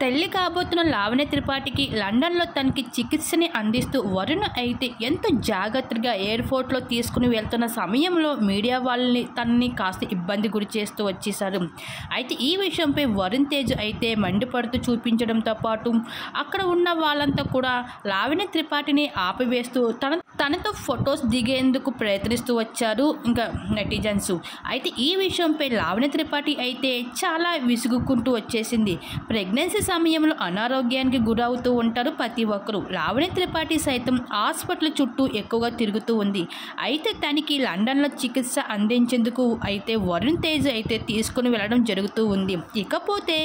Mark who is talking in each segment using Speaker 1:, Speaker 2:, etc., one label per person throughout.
Speaker 1: తల్లి కాబోతున్న లావణ్య త్రిపాఠికి లండన్లో తనకి చికిత్సని అందిస్తూ వరుణ్ అయితే ఎంతో జాగ్రత్తగా ఎయిర్పోర్ట్లో తీసుకుని వెళ్తున్న సమయంలో మీడియా వాళ్ళని తనని కాస్త ఇబ్బంది గురి చేస్తూ వచ్చేశారు. అయితే ఈ విషయంపై వరుణ్ తేజ్ అయితే మండిపడుతూ చూపించడంతో పాటు అక్కడ ఉన్న వాళ్ళంతా కూడా లావణ్య త్రిపాఠిని ఆపివేస్తూ తనతో ఫొటోస్ దిగేందుకు ప్రయత్నిస్తూ వచ్చారు ఇంకా నెటిజన్స్. అయితే ఈ విషయంపై లావణ్య త్రిపాఠి అయితే చాలా విసుగుకుంటూ వచ్చేసింది. ప్రెగ్నెన్సీ సమయంలో అనారోగ్యానికి గురవుతూ ఉంటారు ప్రతి ఒక్కరు. లావణ్య త్రిపాఠి సైతం హాస్పిటల్ చుట్టూ ఎక్కువగా తిరుగుతూ ఉంది. అయితే తనకి లండన్లో చికిత్స అందించేందుకు అయితే వరుణ్ తేజ్ అయితే తీసుకుని వెళ్ళడం జరుగుతూ ఉంది. ఇకపోతే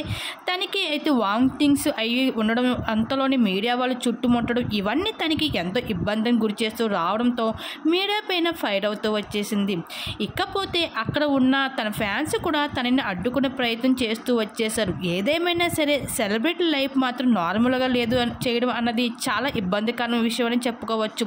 Speaker 1: తనకి అయితే వామిటింగ్స్ అయ్యి ఉండడం, అంతలోని మీడియా వాళ్ళు చుట్టుముట్టడం, ఇవన్నీ తనకి ఎంతో ఇబ్బందిని గురి చేస్తూ రావడంతో మీడియా పైన ఫైర్ అవుతూ వచ్చేసింది. ఇకపోతే అక్కడ ఉన్న తన ఫ్యాన్స్ కూడా తనని అడ్డుకునే ప్రయత్నం చేస్తూ వచ్చేసారు. ఏదేమైనా సరే సెలబ్రిటీ లైఫ్ మాత్రం నార్మల్గా లేదు చేయడం అన్నది చాలా ఇబ్బందికరమైన విషయం అని చెప్పుకోవచ్చు.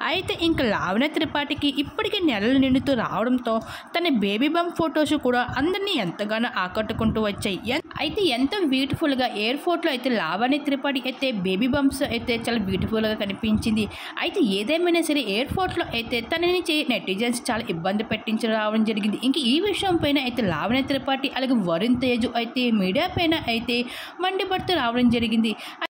Speaker 1: అయితే ఇంకా లావణ్య త్రిపాఠికి ఇప్పటికీ నెలలు నిండుతూ రావడంతో తన బేబీ బంప్ ఫొటోస్ కూడా అందరినీ ఎంతగానో ఆకట్టుకుంటూ వచ్చాయి. అయితే ఎంతో బ్యూటిఫుల్గా ఎయిర్పోర్ట్లో అయితే లావణ్య త్రిపాఠి అయితే బేబీ బంప్స్ అయితే చాలా బ్యూటిఫుల్గా కనిపించింది. అయితే ఏదేమైనా సరే ఎయిర్పోర్ట్లో అయితే తనని నెటిజన్స్ చాలా ఇబ్బంది పెట్టించి రావడం జరిగింది. ఇంక ఈ విషయం పైన అయితే లావణ్య త్రిపాఠి అలాగే వరుణ్ తేజ్ అయితే మీడియా పైన అయితే మండిపడుతూ రావడం జరిగింది.